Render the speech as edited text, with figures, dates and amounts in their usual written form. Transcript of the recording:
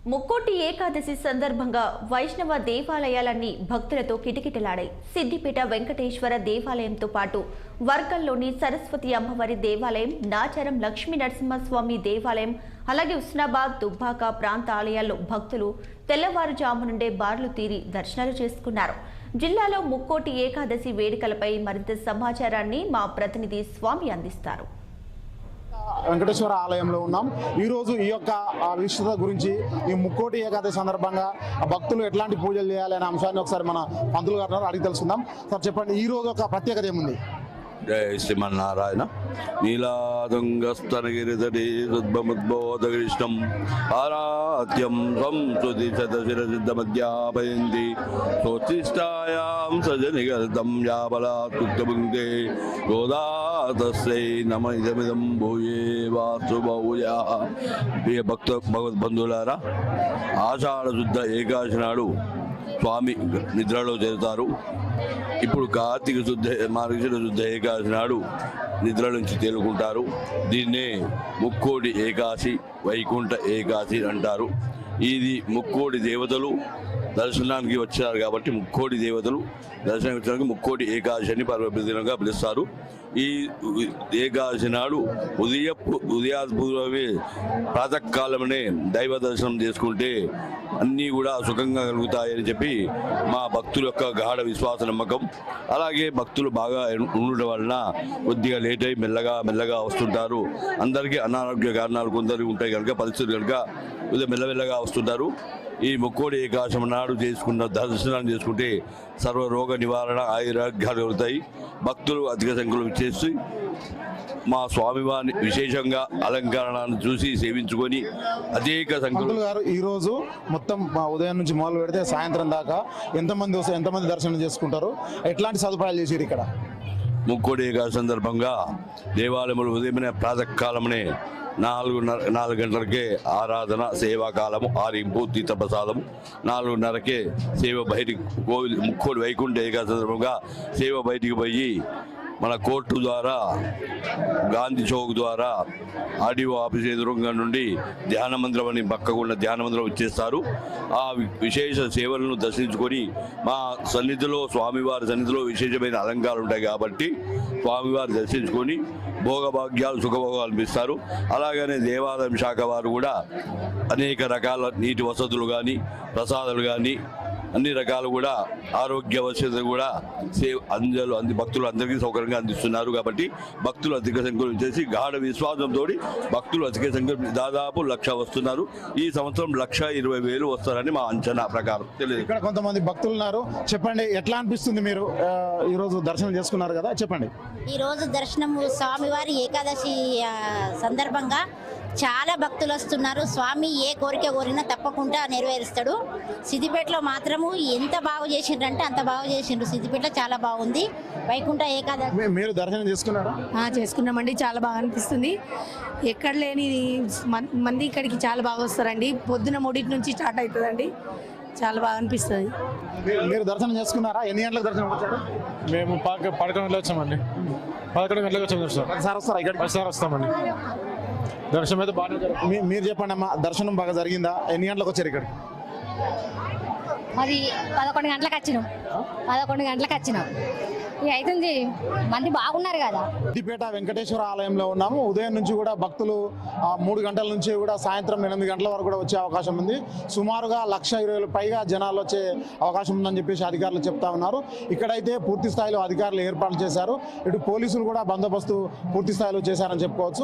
ముక్కోటి ఏకాదశి సందర్భంగా వైష్ణవ దేవాలయాలన్నీ భక్తులతో కిటకిటలాడాయి. సిద్దిపేట వెంకటేశ్వర దేవాలయంతో పాటు వర్గంలోని సరస్వతి అమ్మవారి దేవాలయం, నాచారం లక్ష్మీ నరసింహస్వామి దేవాలయం, అలాగే ఉస్నాబాద్, దుబ్బాక ప్రాంత ఆలయాల్లో భక్తులు తెల్లవారుజాము నుండే బార్లు తీరి దర్శనాలు చేసుకున్నారు. జిల్లాలో ముక్కోటి ఏకాదశి వేడుకలపై మరింత సమాచారాన్ని మా ప్రతినిధి స్వామి అందిస్తారు. వెంకటేశ్వర ఆలయంలో ఉన్నాం. ఈరోజు ఈ యొక్క విశిష్టత గురించి, ఈ ముక్కోటి ఏకాదశి సందర్భంగా భక్తులు ఎట్లాంటి పూజలు చేయాలి అనే అంశాన్ని ఒకసారి మన పంతులు గారు అడిగి తెలుసుకుందాం. సార్ చెప్పండి, ఈ రోజు ఒక ప్రత్యేకత ఏముంది? జయ శ్రీమన్నారాయణ. నీలాదంగస్తనగిరిధరి రుద్భముద్బోధకృష్ణం ఆరాధ్యం సంస్కృతి శతశిరసిద్ధమధ్యాపయంతి సోత్తిష్టాయాం సజనిగతం యాబలాత్పుక్తభుంక్తే గోదాతస్యై నమ ఇదమిదం భూయే వాసుభూయా. ప్రియ భగవద్బంధువులారా, ఆషాఢ శుద్ధ ఏకాదశి నాడు స్వామి నిద్రలో చేరుతారు. ఇప్పుడు కార్తీక శుద్ధ మార్గశిర శుద్ధ ఏకాదశి నాడు నిద్ర నుంచి తేలుకుంటారు. దీన్నే ముక్కోటి ఏకాదశి, వైకుంఠ ఏకాదశి అంటారు. ఇది ముక్కోటి దేవతలు దర్శనానికి వచ్చారు కాబట్టి ముక్కోటి దేవతలు దర్శనానికి వచ్చడానికి ముక్కోటి ఏకాదశి అని పర్వదినంగా పిలుస్తారు. ఈ ఏకాదశి నాడు ఉదయాత్పూర్వమే ప్రాతకాలమనే దైవ దర్శనం చేసుకుంటే అన్నీ కూడా సుఖంగా కలుగుతాయని చెప్పి మా భక్తుల యొక్క గాఢ విశ్వాస నమ్మకం. అలాగే భక్తులు బాగా ఉండడం వలన కొద్దిగా లేట్ అయి మెల్లగా వస్తుంటారు. అందరికీ అనారోగ్య కారణాలు కొందరికి ఉంటాయి కనుక, పరిస్థితులు కనుక మెల్లగా వస్తుంటారు. ఈ ముక్కోటి ఏకాదశి నాడు చేసుకున్న దర్శనాన్ని చేసుకుంటే సర్వరోగ నివారణ, ఆయురాగ్యాలు కలుగుతాయి. భక్తులు అధిక సంఖ్యలో ఇచ్చేసి మా స్వామివారిని విశేషంగా అలంకరణను చూసి సేవించుకొని అనేక సంఖ్యలో. గారు ఈరోజు మొత్తం ఉదయం నుంచి మొదలు పెడితే సాయంత్రం దాకా ఎంతమంది దర్శనం చేసుకుంటారు? ఎట్లాంటి సదుపాయాలు చేసారు ఇక్కడ? ముక్కోటి ఏకాదశి సందర్భంగా దేవాలయములు ఉదయమైన ప్రాతకాలమునే 4 గంటలకే ఆరాధన, సేవాకాలము, ఆరింపు, తీర్థప్రసాదము. 4:30కే సేవ బయటికి ముక్కోటి వైకుంఠ ఏకాదశి సందర్భంగా సేవ బయటికి పోయి మన కోర్టు ద్వారా, గాంధీ చౌక్ ద్వారా ఆర్డీఓ ఆఫీస్ ఎదురుగా నుండి ధ్యాన మందిరం అని పక్కకు ఉన్న ధ్యాన మందిరం ఇచ్చేస్తారు. ఆ విశేష సేవలను దర్శించుకొని మా సన్నిధిలో, స్వామివారి సన్నిధిలో విశేషమైన అలంకారాలు ఉంటాయి కాబట్టి స్వామివారి దర్శించుకొని భోగభాగ్యాలు, సుఖభోగాలు అనిపిస్తారు. అలాగనే దేవాలయం శాఖ వారు కూడా అనేక రకాల నీటి వసతులు కానీ, ప్రసాదాలు కానీ, అన్ని రకాలు కూడా ఆరోగ్య వసతులు కూడా భక్తులు అందరికీ సౌకర్యంగా అందిస్తున్నారు. కాబట్టి భక్తులు అధిక సంఖ్యలో చేసి గాఢ విశ్వాసంతో భక్తులు అధిక సంఖ్యలో దాదాపు 1,00,000 వస్తున్నారు. ఈ సంవత్సరం 1,20,000 వస్తారని మా అంచనా ప్రకారం. తెలియదు, ఇక్కడ కొంతమంది భక్తులు ఉన్నారు. చెప్పండి, ఎట్లా అనిపిస్తుంది? మీరు ఈరోజు దర్శనం చేసుకున్నారు కదా, చెప్పండి. ఈరోజు దర్శనము స్వామివారి ఏకాదశి సందర్భంగా చాలా భక్తులు వస్తున్నారు. స్వామి ఏ కోరిక కోరినా తప్పకుండా నెరవేరుస్తాడు. సిద్దిపేటలో మాత్రము ఎంత బాగు చేసిండ్రంటే అంత బాగు చేసిండ్రు. సిద్దిపేటలో చాలా బాగుంది. వైకుంఠ ఏకాదశి మీరు దర్శనం చేసుకున్నారా? చేసుకున్నామండి. చాలా బాగా అనిపిస్తుంది. ఎక్కడ లేని మంది ఇక్కడికి చాలా బాగా వస్తారండి. పొద్దున 3 నుంచి స్టార్ట్ అవుతుందండి. చాలా బాగా అనిపిస్తుంది. మీరు దర్శనం చేసుకున్నారా? ఎన్ని గంటలకు దర్శనం వచ్చారు? మేము 11 గంటలకు వచ్చామండి. 11 గంటలకు వచ్చాము సార్. సార్ వస్తారా ఇక్కడ? సార్ వస్తామండి. దర్శనం అయితే బాగానే జరుగుతుంది. మీరు చెప్పండి అమ్మా, దర్శనం బాగా జరిగిందా? ఎన్ని గంటలకు వచ్చారు ఇక్కడ? మరి 11 గంటలకు వచ్చినాం. 11 గంటలకు వచ్చినాం. అవుతుంది, మంది బాగున్నారు కదా. సిద్దిపేట వెంకటేశ్వర ఆలయంలో ఉన్నాము. ఉదయం నుంచి కూడా భక్తులు 3 గంటల నుంచి కూడా సాయంత్రం 8 గంటల వరకు కూడా వచ్చే అవకాశం ఉంది. సుమారుగా 1,20,000 పైగా జనాలు వచ్చే అవకాశం ఉందని చెప్పేసి అధికారులు చెప్తా ఉన్నారు. ఇక్కడైతే పూర్తి స్థాయిలో అధికారులు ఏర్పాట్లు చేశారు. ఇటు పోలీసులు కూడా బందోబస్తు పూర్తి స్థాయిలో చేశారని చెప్పుకోవచ్చు.